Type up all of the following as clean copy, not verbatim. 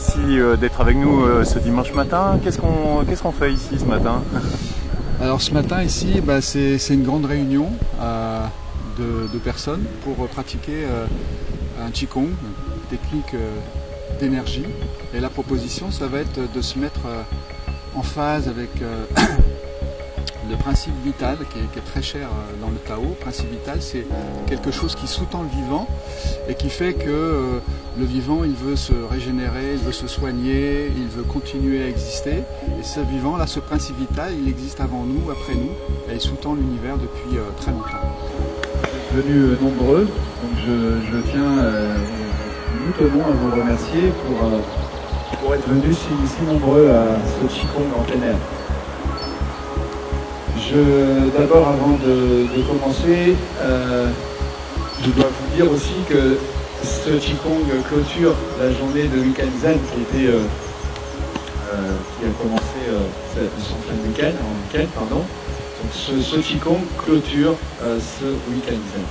merci d'être avec nous ce dimanche matin. Qu'est-ce qu'on fait ici ce matin? Alors ce matin ici, c'est une grande réunion de personnes pour pratiquer un Qigong, une technique d'énergie. Et la proposition, ça va être de se mettre en phase avec le principe vital qui est très cher dans le Tao. Le principe vital, c'est quelque chose qui sous-tend le vivant et qui fait que le vivant, il veut se régénérer, il veut se soigner, il veut continuer à exister. Et ce vivant, là, ce principe vital, il existe avant nous, après nous, et il sous-tend l'univers depuis très longtemps. Vous êtes venus nombreux, donc je tiens nous tenons à vous remercier pour être venus si nombreux à ce Qigong en plein air. D'abord, avant de commencer, je dois vous dire aussi que ce Qigong clôture la journée de Week-end Zen qui a commencé son fin de week-end, pardon. Donc ce Qigong clôture ce Week-end Zen.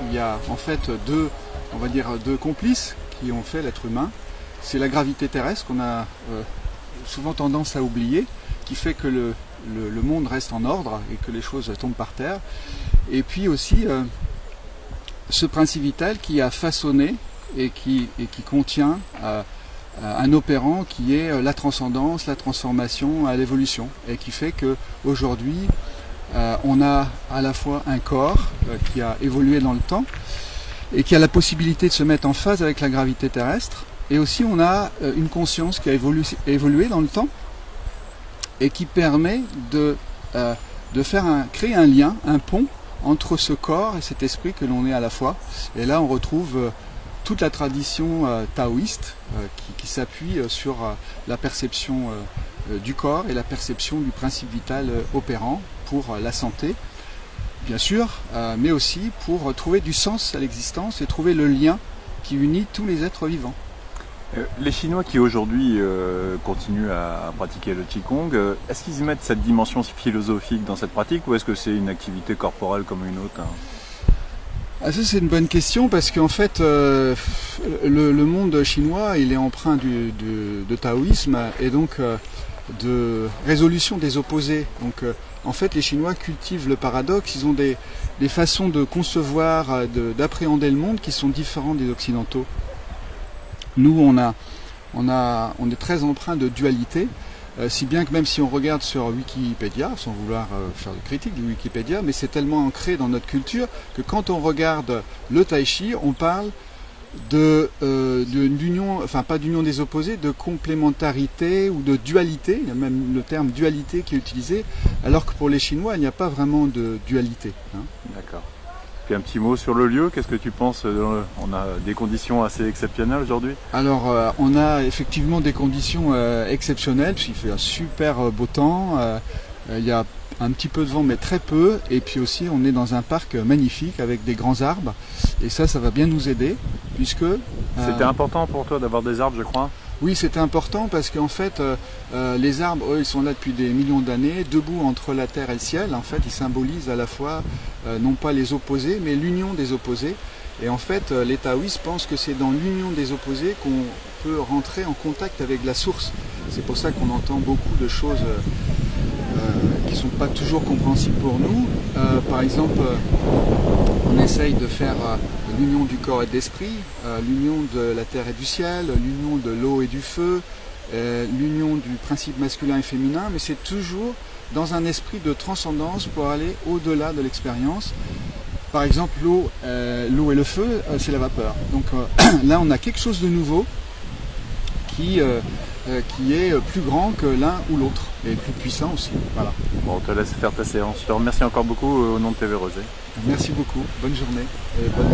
Il y a en fait deux complices qui ont fait l'être humain. C'est la gravité terrestre qu'on a souvent tendance à oublier, qui fait que le monde reste en ordre et que les choses tombent par terre. Et puis aussi ce principe vital qui a façonné et qui contient un opérant qui est la transcendance, la transformation, l'évolution, et qui fait qu'aujourd'hui on a à la fois un corps qui a évolué dans le temps et qui a la possibilité de se mettre en phase avec la gravité terrestre, et aussi on a une conscience qui a évolué dans le temps et qui permet de créer un lien, un pont entre ce corps et cet esprit que l'on est à la fois. Et là on retrouve toute la tradition taoïste qui s'appuie sur la perception du corps et la perception du principe vital opérant pour la santé, bien sûr, mais aussi pour trouver du sens à l'existence et trouver le lien qui unit tous les êtres vivants. Les Chinois qui aujourd'hui continuent à pratiquer le Qigong, est-ce qu'ils y mettent cette dimension philosophique dans cette pratique, ou est-ce que c'est une activité corporelle comme une autre? Ça c'est une bonne question, parce qu'en fait le monde chinois il est empreint de taoïsme et donc de résolution des opposés. Donc en fait les Chinois cultivent le paradoxe, ils ont des façons de concevoir, d'appréhender le monde qui sont différentes des occidentaux. Nous, on est très empreint de dualité, si bien que même si on regarde sur Wikipédia, sans vouloir faire de critique de Wikipédia, mais c'est tellement ancré dans notre culture que quand on regarde le Tai Chi, on parle d'union, enfin pas d'union des opposés, de complémentarité ou de dualité. Il y a même le terme dualité qui est utilisé, alors que pour les Chinois, il n'y a pas vraiment de dualité. D'accord. Puis un petit mot sur le lieu, qu'est-ce que tu penses? On a des conditions assez exceptionnelles aujourd'hui? Alors on a effectivement des conditions exceptionnelles, puisqu'il fait un super beau temps, il y a un petit peu de vent mais très peu, et puis aussi on est dans un parc magnifique avec des grands arbres, et ça va bien nous aider, puisque... C'était important pour toi d'avoir des arbres, je crois? Oui, c'était important parce qu'en fait, les arbres, eux, ils sont là depuis des millions d'années, debout entre la terre et le ciel. En fait, ils symbolisent à la fois, non pas les opposés, mais l'union des opposés. Et en fait, les taoïstes pensent que c'est dans l'union des opposés qu'on peut rentrer en contact avec la source. C'est pour ça qu'on entend beaucoup de choses qui ne sont pas toujours compréhensibles pour nous. Par exemple, on essaye de faire l'union du corps et de l'esprit, l'union de la terre et du ciel, l'union de l'eau et du feu, l'union du principe masculin et féminin, mais c'est toujours dans un esprit de transcendance pour aller au-delà de l'expérience. Par exemple, l'eau et le feu, c'est la vapeur. Donc là, on a quelque chose de nouveau qui est plus grand que l'un ou l'autre, et plus puissant aussi. Voilà. Bon, on te laisse faire ta séance. Je te remercie encore beaucoup au nom de TV Rosé. Merci beaucoup, bonne journée et bonne